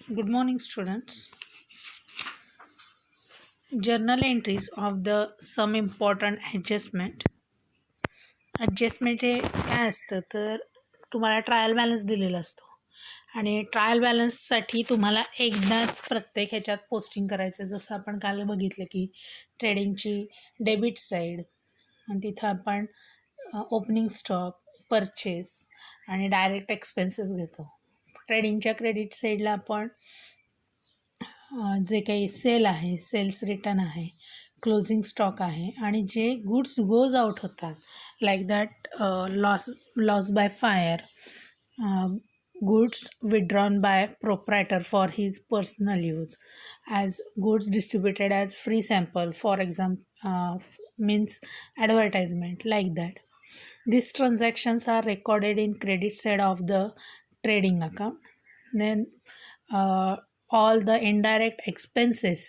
Good morning, students. Journal entries of the some important adjustment हे काय असतं तर तुम्हाला ट्रायल बॅलन्स दिलेला असतो आणि ट्रायल बॅलन्ससाठी तुम्हाला एकदाच प्रत्येक ह्याच्यात पोस्टिंग करायचं. जसं आपण काल बघितलं की ट्रेडिंगची डेबिट साईड आणि तिथं आपण ओपनिंग स्टॉक, परचेस आणि डायरेक्ट एक्सपेन्सेस घेतो. ट्रेडिंगच्या क्रेडिट साईडला आपण जे काही सेल आहे, सेल्स रिटर्न आहे, क्लोजिंग स्टॉक आहे आणि जे गुड्स गोज आउट होतात like that loss by fire, goods withdrawn by proprietor for his personal use, as goods distributed as free sample, for example, means advertisement, like that. These transactions are recorded in credit side of the trading account. Then all the indirect expenses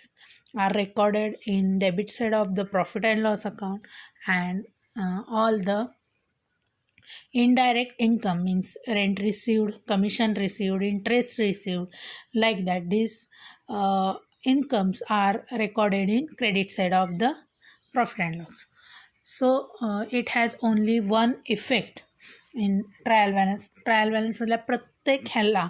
are recorded in debit side of the profit and loss account, and all the indirect income means rent received, commission received, interest received, like that. These incomes are recorded in credit side of the profit and loss. So it has only one effect in trial बॅलन्समधल्या प्रत्येक ह्याला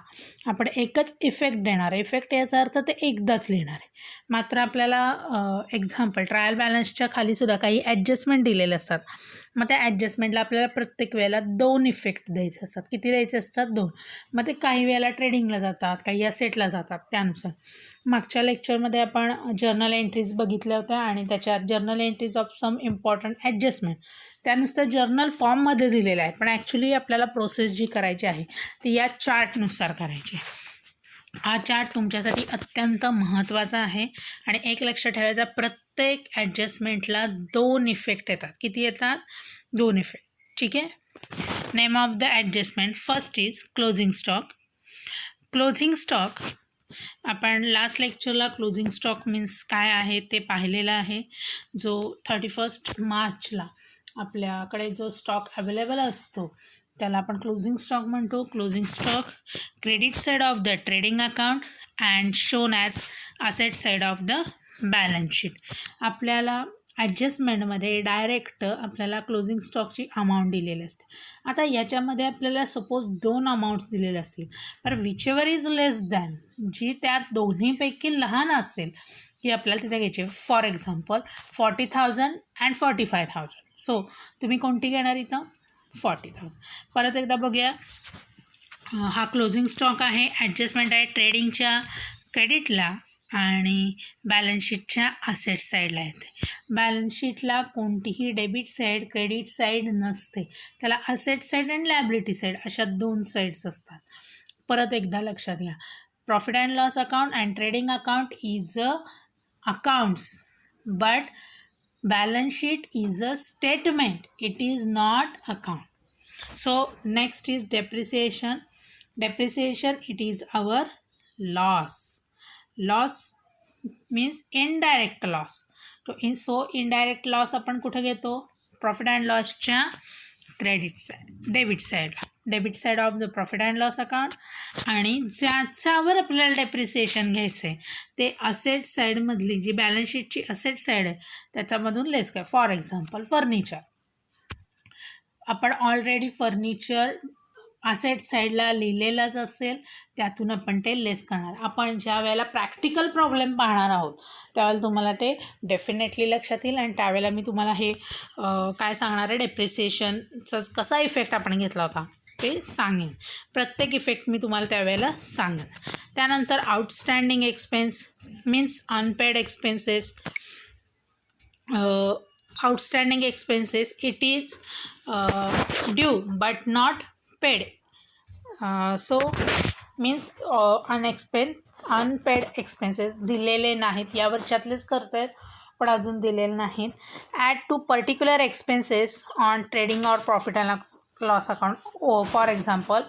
आपण एकच effect देणार आहे. Effect याचा अर्थ ते एकदाच लिहिणार आहे. मात्र आपल्याला एक्झाम्पल ट्रायल बॅलन्सच्या खालीसुद्धा काही ॲडजस्टमेंट दिलेले असतात. मग त्या ॲडजस्टमेंटला आपल्याला प्रत्येक वेळेला 2 इफेक्ट द्यायचे असतात. किती द्यायचे असतात? 2. मग ते काही वेळेला ट्रेडिंगला जातात, काही असेटला जातात. त्यानुसार मागच्या लेक्चरमध्ये आपण जर्नल एंट्रीज बघितल्या होत्या आणि त्याच्यात journal entries of some important adjustment त्यानुसार जर्नल फॉर्ममध्ये दिलेलं आहे, पण ॲक्च्युली आपल्याला प्रोसेस जी करायची आहे ती या चार्टनुसार करायची. हा चार्ट तुमच्यासाठी अत्यंत महत्त्वाचा आहे आणि एक लक्ष ठेवायचा, प्रत्येक ॲडजस्टमेंटला 2 इफेक्ट येतात. किती येतात? 2 इफेक्ट. ठीक आहे. Name of the adjustment first is closing stock. Closing stock आपण लास्ट लेक्चरला क्लोजिंग स्टॉक मीन्स काय आहे ते पाहिलेलं आहे. जो 31 मार्चला आपल्याकडे जो स्टॉक अवेलेबल असतो त्याला आपण क्लोजिंग स्टॉक म्हणतो. Closing stock credit side of the trading account and shown as asset side of the balance sheet. आपल्याला ॲडजस्टमेंटमध्ये डायरेक्ट आपल्याला क्लोजिंग स्टॉकची अमाऊंट दिलेली असते. आता याच्यामध्ये आपल्याला सपोज 2 अमाऊंट्स दिलेले असतील, तर whichever is less than, जी त्या दोन्हीपैकी लहान असेल ही आपल्याला तिथे घ्यायची. For example 40,000 and 45,000. सो तुम्ही कोणती घेणार इथं? 40,000. परत एकदा बघूया. हा क्लोजिंग स्टॉक आहे, ॲडजस्टमेंट आहे ट्रेडिंगच्या क्रेडिटला आणि बॅलन्स शीटच्या असेट साईडला येते. बॅलन्स शीटला कोणतीही डेबिट साईड, क्रेडिट साईड नसते. त्याला असेट साईड आणि लायबिलिटी साईड अशा 2 साईड्स असतात. परत एकदा लक्षात घ्या, profit and loss account and trading account is a accounts, but balance sheet is a statement, it is not account. So next is depreciation. It is our loss means indirect loss. so indirect loss आपण कुठे घेतो? Profit and लॉसच्या credit side, debit side of the profit and loss account, आणि ज्याच्यावर आपल्याला depreciation घ्यायचं आहे ते असेट साईडमधली जी बॅलन्स शीटची असेट साईड आहे त्याच्यामधून लेस काय. फॉर एक्झाम्पल फर्निचर, आपण ऑलरेडी फर्निचर असेट साईडला लिहिलेलंच असेल, त्यातून आपण ते लेस करणार. आपण ज्या वेळेला प्रॅक्टिकल प्रॉब्लेम पाहणार आहोत त्यावेळेला तुम्हाला ते डेफिनेटली लक्षात येईल आणि त्यावेळेला मी तुम्हाला हे काय सांगणार आहे, डेप्रिसिएशनचा कसा इफेक्ट आपण घेतला होता ते सांगेन. प्रत्येक इफेक्ट मी तुम्हाला त्यावेळेला सांगेन. त्यानंतर outstanding expense means unpaid expenses. Outstanding expenses it is due but not paid. So means unpaid expenses दिलेले नाहीत, या वर्षातलेच करत आहेत पण अजून दिलेले नाहीत. Add to particular expenses on trading or profit and loss account. For example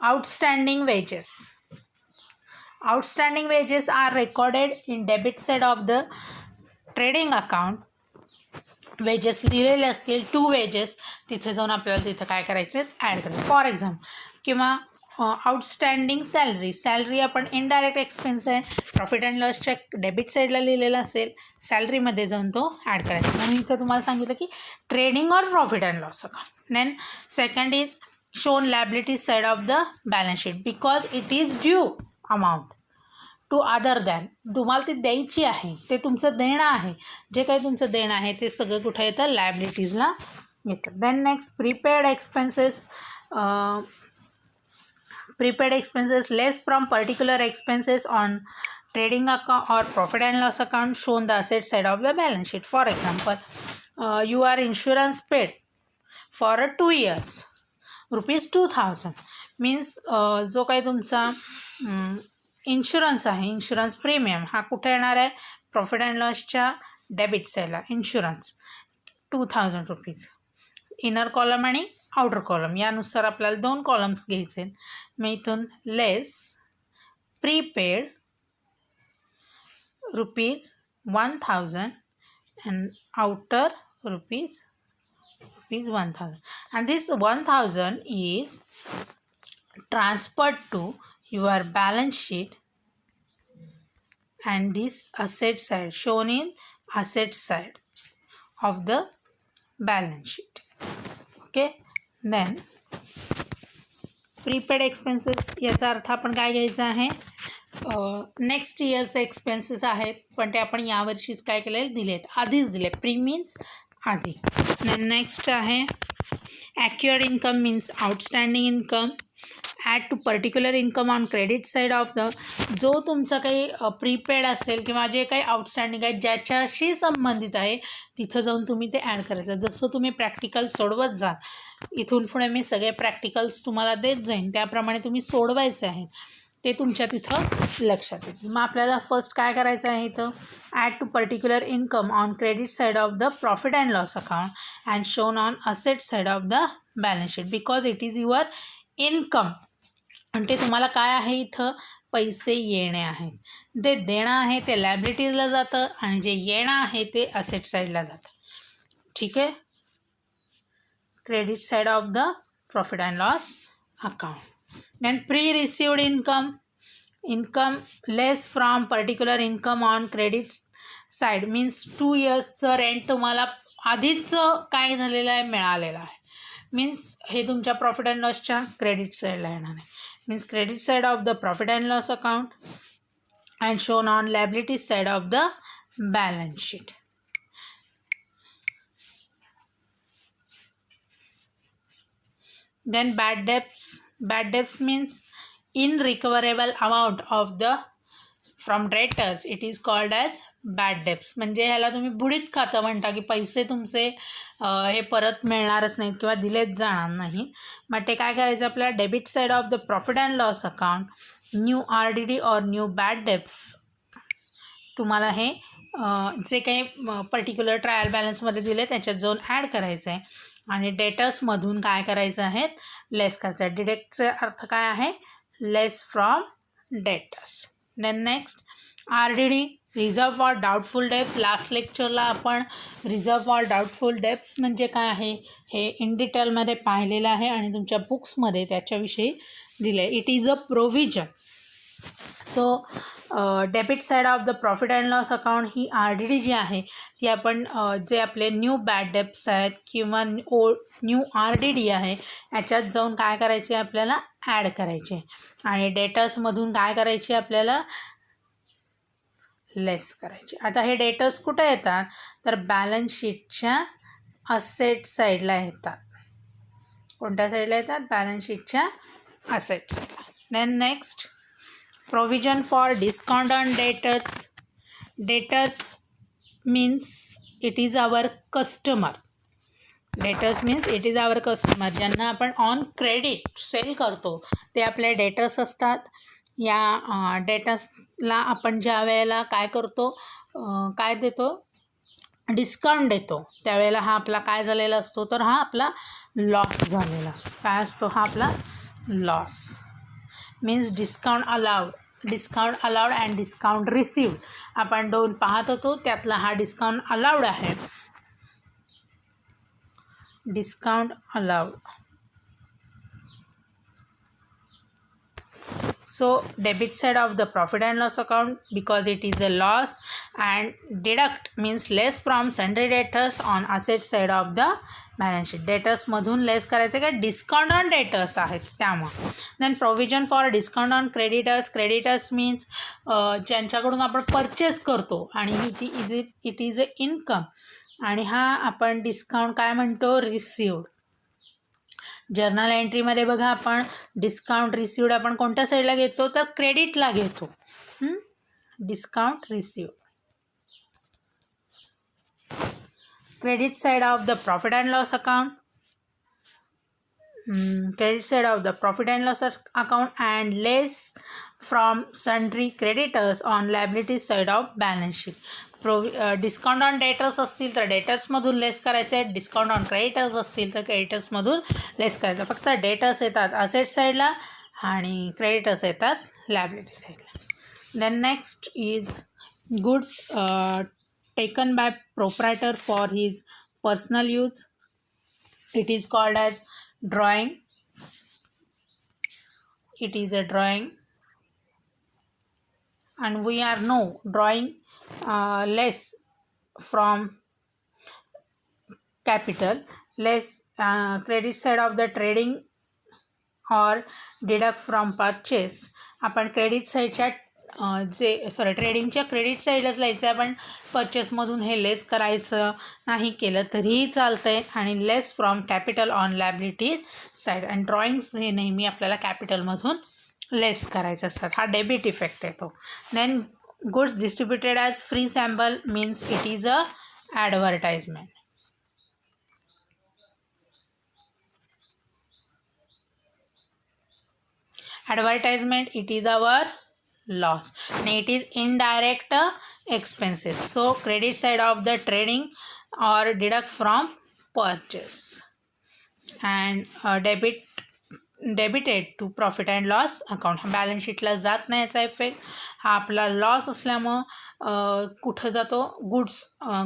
outstanding wages. Outstanding wages are recorded in debit side of the trading account. Wages लिहिलेले असतील 2 वेजेस, तिथे जाऊन आपल्याला तिथं काय करायचे ॲड करायचे. फॉर एक्झाम्पल किंवा आउटस्टँडिंग सॅलरी आपण इनडायरेक्ट एक्सपेन्स आहे, प्रॉफिट अँड लॉसच्या डेबिट साईडला लिहिलेला असेल, सॅलरीमध्ये जाऊन तो ॲड करायचा. म्हणून इथं तुम्हाला सांगितलं की ट्रेडिंग और profit and loss account. Then second is shown liability side of the balance sheet because it is due amount to other than. तुम्हाला ती द्यायची आहे, ते तुमचं देणं आहे, जे काही तुमचं देणं आहे ते सगळं कुठं येतं, लायबिलिटीजला येतं. Then next prepaid expenses. Prepaid expenses less from particular expenses on trading account or profit and loss account shown the asset side of the balance sheet. For example, you are insurance paid for 2 years rupees 2000 means जो काही तुमचा insurance आहे, insurance premium हा कुठे येणार आहे, profit and लॉसच्या debit साईडला. इन्शुरन्स 2000 रुपीज, इनर कॉलम आणि आउटर कॉलम यानुसार आपल्याला 2 कॉलम्स घ्यायचे. मग इथून less prepaid rupees 1000 and outer rupees 1000 and this 1000 is transferred to your balance sheet and this asset side shown in asset side of the balance sheet. Okay, then prepaid expenses याचा अर्थ आपण काय घ्यायचा आहे, next इयरचे expenses आहेत पण ते आपण यावर्षीच काय केले, दिलेत, आधीच दिले. प्री मीन्स आधी. नेक्स्ट आहे accrued income means outstanding income add to particular income on credit side of the. जो तुमचा काही प्रीपेड असेल किंवा जे काही आउटस्टँडिंग आहे ज्याच्याशी संबंधित आहे तिथं जाऊन तुम्ही ते ॲड करायचं. जसं तुम्ही प्रॅक्टिकल सोडवत जाल, इथून पुढे मी सगळे प्रॅक्टिकल्स तुम्हाला देत जाईन, त्याप्रमाणे तुम्ही सोडवायचे आहेत, ते तुमच्या तिथं लक्षात येईल. मग आपल्याला फर्स्ट काय करायचं आहे, इथं add to particular income on credit side of the profit and loss account and shown on asset side of the balance sheet because it is your income. आणि ते तुम्हाला काय आहे, इथं पैसे येणे आहेत, ते देणं आहे ते लायबिलिटीजला जातं आणि जे येणं आहे ते असेट साईडला जातं. ठीक आहे, credit side of the profit and loss account. Then pre received income less from particular income on credit side means 2 इयर्सचं रेंट तुम्हाला आधीच काय झालेलं आहे, मिळालेलं आहे. मीन्स हे तुमच्या प्रॉफिट अँड लॉसच्या क्रेडिट साईडला येणार आहे. Means credit side of the profit and loss account and shown on liability side of the balance sheet. Then bad debts means irrecoverable amount of the from debtors. It is called as bad debts. म्हणजे ह्याला तुम्ही बुडीत खातं म्हणता की पैसे तुमचे हे परत मिळणारच नाहीत किंवा दिलेच जाणार नाही. मग ते काय करायचं, आपल्याला debit side of the profit and loss account new RDD और न्यू बॅड डेब्ट्स तुम्हाला हे जे काही पर्टिक्युलर ट्रायल बॅलन्समध्ये दिले त्याच्यात जाऊन ॲड करायचं आहे आणि डेटर्समधून काय करायचं आहे, लेस करायचं आहे. डिडक्टचा अर्थ काय आहे, less from debtors. Then next RDD reserve for doubtful debts. Last लेक्चरला आपण रिझर्व फॉर डाऊटफुल डेब्ट्स म्हणजे काय आहे हे इन डिटेलमध्ये पाहिलेलं आहे आणि तुमच्या बुक्समध्ये त्याच्याविषयी दिलं आहे. It is a provision. So debit side of the profit and loss account he RDD जी आहे ती आपण जे आपले न्यू बॅड डेब्ट्स आहेत किंवा न्यू RDD आहे याच्यात जाऊन काय करायचे, आपल्याला ॲड करायचे आणि डेटर्समधून काय करायचे, आपल्याला लेस करायचे. आता हे डेटर्स कुठे येतात, तर बॅलन्स शीटच्या असेट साईडला येतात. कोणत्या साईडला येतात, बॅलन्स शीटच्या असेट साईडला. Then next provision for discount on debtors means it is our customer. Debtors means it is our customer. ज्यांना आपण ऑन क्रेडिट सेल करतो ते आपले डेटर्स असतात. या डेटर्सला आपण ज्या वेळेला काय करतो, काय देतो, डिस्काउंट देतो, त्यावेळेला हा आपला काय झालेला असतो, तर हा आपला लॉस झालेला असतो. काय असतो हा आपला loss. Means discount aloud and discount received आपण 2 पाहत होतो, त्यातला हा डिस्काउंट अलाउड आहे. Discount allowed So debit side of the profit and loss account, because it is a loss, and deduct means less from sundry debtors on asset side of the balance sheet. Debtors मधून less करायचं का discount on debtors आहेत त्यामुळे. Then provision for discount on creditors. Creditors means ज्यांच्याकडून आपण purchase करतो आणि it is a income, आणि हा आपण डिस्काउंट काय म्हणतो, रिसिव्ड. जर्नल एंट्रीमध्ये बघा आपण डिस्काउंट रिसिव्ड आपण कोणत्या साईडला घेतो, तर क्रेडिटला घेतो. Discount received. Credit side of the profit and loss account. Credit side of the profit and loss account and less from sundry creditors on liability side of balance sheet. Discount on debtors असतील तर डेटर्समधून लेस करायचं आहे, discount on creditors असतील तर क्रेडिटर्समधून लेस करायचं. फक्त debtors येतात asset साईडला आणि क्रेडिटर्स येतात लायबिलिटी साईडला. Then next is goods taken by proprietor for his personal use. It is called as drawing. It is a drawing, and we are no drawing less from capital, less credit side of the trading or deduct from purchase. आपण credit साईडच्या ट्रेडिंगच्या credit साईडलाच लिहायचं आहे, पण परचेसमधून हे लेस करायचं नाही केलं तरीही चालतं आहे. आणि less from capital on liability side. आणि ड्रॉइंग्स हे नेहमी आपल्याला कॅपिटलमधून लेस करायचे असतात. हा डेबिट इफेक्ट येतो. Then goods distributed as free sample means it is a advertisement. Advertisement it is our loss, and it is indirect expenses. So credit side of the trading or deduct from purchase, and debited to profit and loss account. Balance शीटला जात नाही याचा effect. हा आपला loss असल्यामुळं कुठं जातो,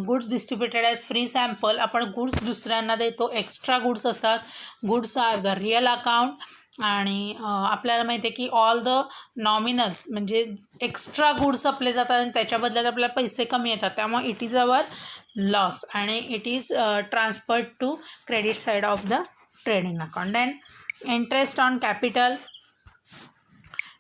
goods distributed as free sample. आपण गुड्स दुसऱ्यांना देतो, एक्स्ट्रा गुड्स असतात. Goods are the real account, आणि आपल्याला माहिती आहे की ऑल द नॉमिनल्स म्हणजे एक्स्ट्रा गुड्स आपले जातात आणि त्याच्या बदल्यात आपल्याला पैसे कमी येतात. त्यामुळे इट इज अवर लॉस, आणि it is transferred to credit side of the trading account. Then interest on capital.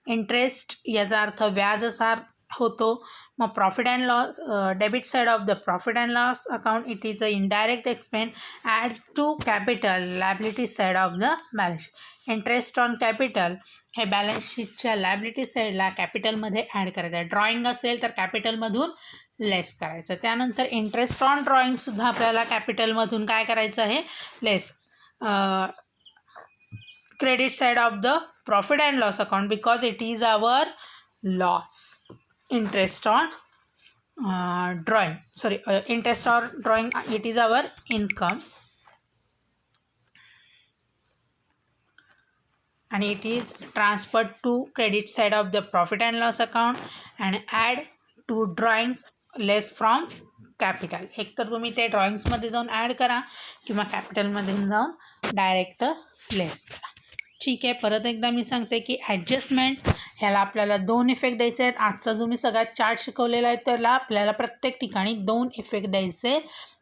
Interest याचा अर्थ व्याज असा होतो. मग profit and loss, debit side of the profit and loss account it is a indirect expense add to capital liability side of the balance sheet. Interest on capital हे balance शीटच्या liability साईडला कॅपिटलमध्ये ॲड करायचं आहे. Drawing असेल तर कॅपिटलमधून लेस करायचं. त्यानंतर इंटरेस्ट ऑन ड्रॉइंगसुद्धा आपल्याला कॅपिटलमधून काय करायचं आहे, less. Credit side of the profit and loss account because it is our loss. Interest on interest or drawing it is our income, and it is transferred to credit side of the profit and loss account and add to drawings less from capital. एकतर तुम्ही ते ड्रॉइंग्समध्ये जाऊन add करा किंवा कॅपिटलमध्ये जाऊन direct लेस करा. ठीक आहे, परत एकदा मी सांगते की ॲडजस्टमेंट ह्याला आपल्याला 2 इफेक्ट द्यायचे आहेत. आजचा जो मी सगळा चार्ट शिकवलेला आहे त्याला आपल्याला प्रत्येक ठिकाणी 2 इफेक्ट द्यायचे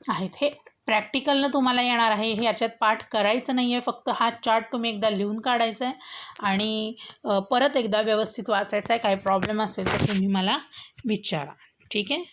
आहेत. हे प्रॅक्टिकलनं तुम्हाला येणार आहे, हे याच्यात पाठ करायचं नाही आहे. फक्त हा चार्ट तुम्ही एकदा लिहून काढायचा आहे आणि परत एकदा व्यवस्थित वाचायचा आहे. काही प्रॉब्लेम असेल तर तुम्ही मला विचारा. ठीक आहे.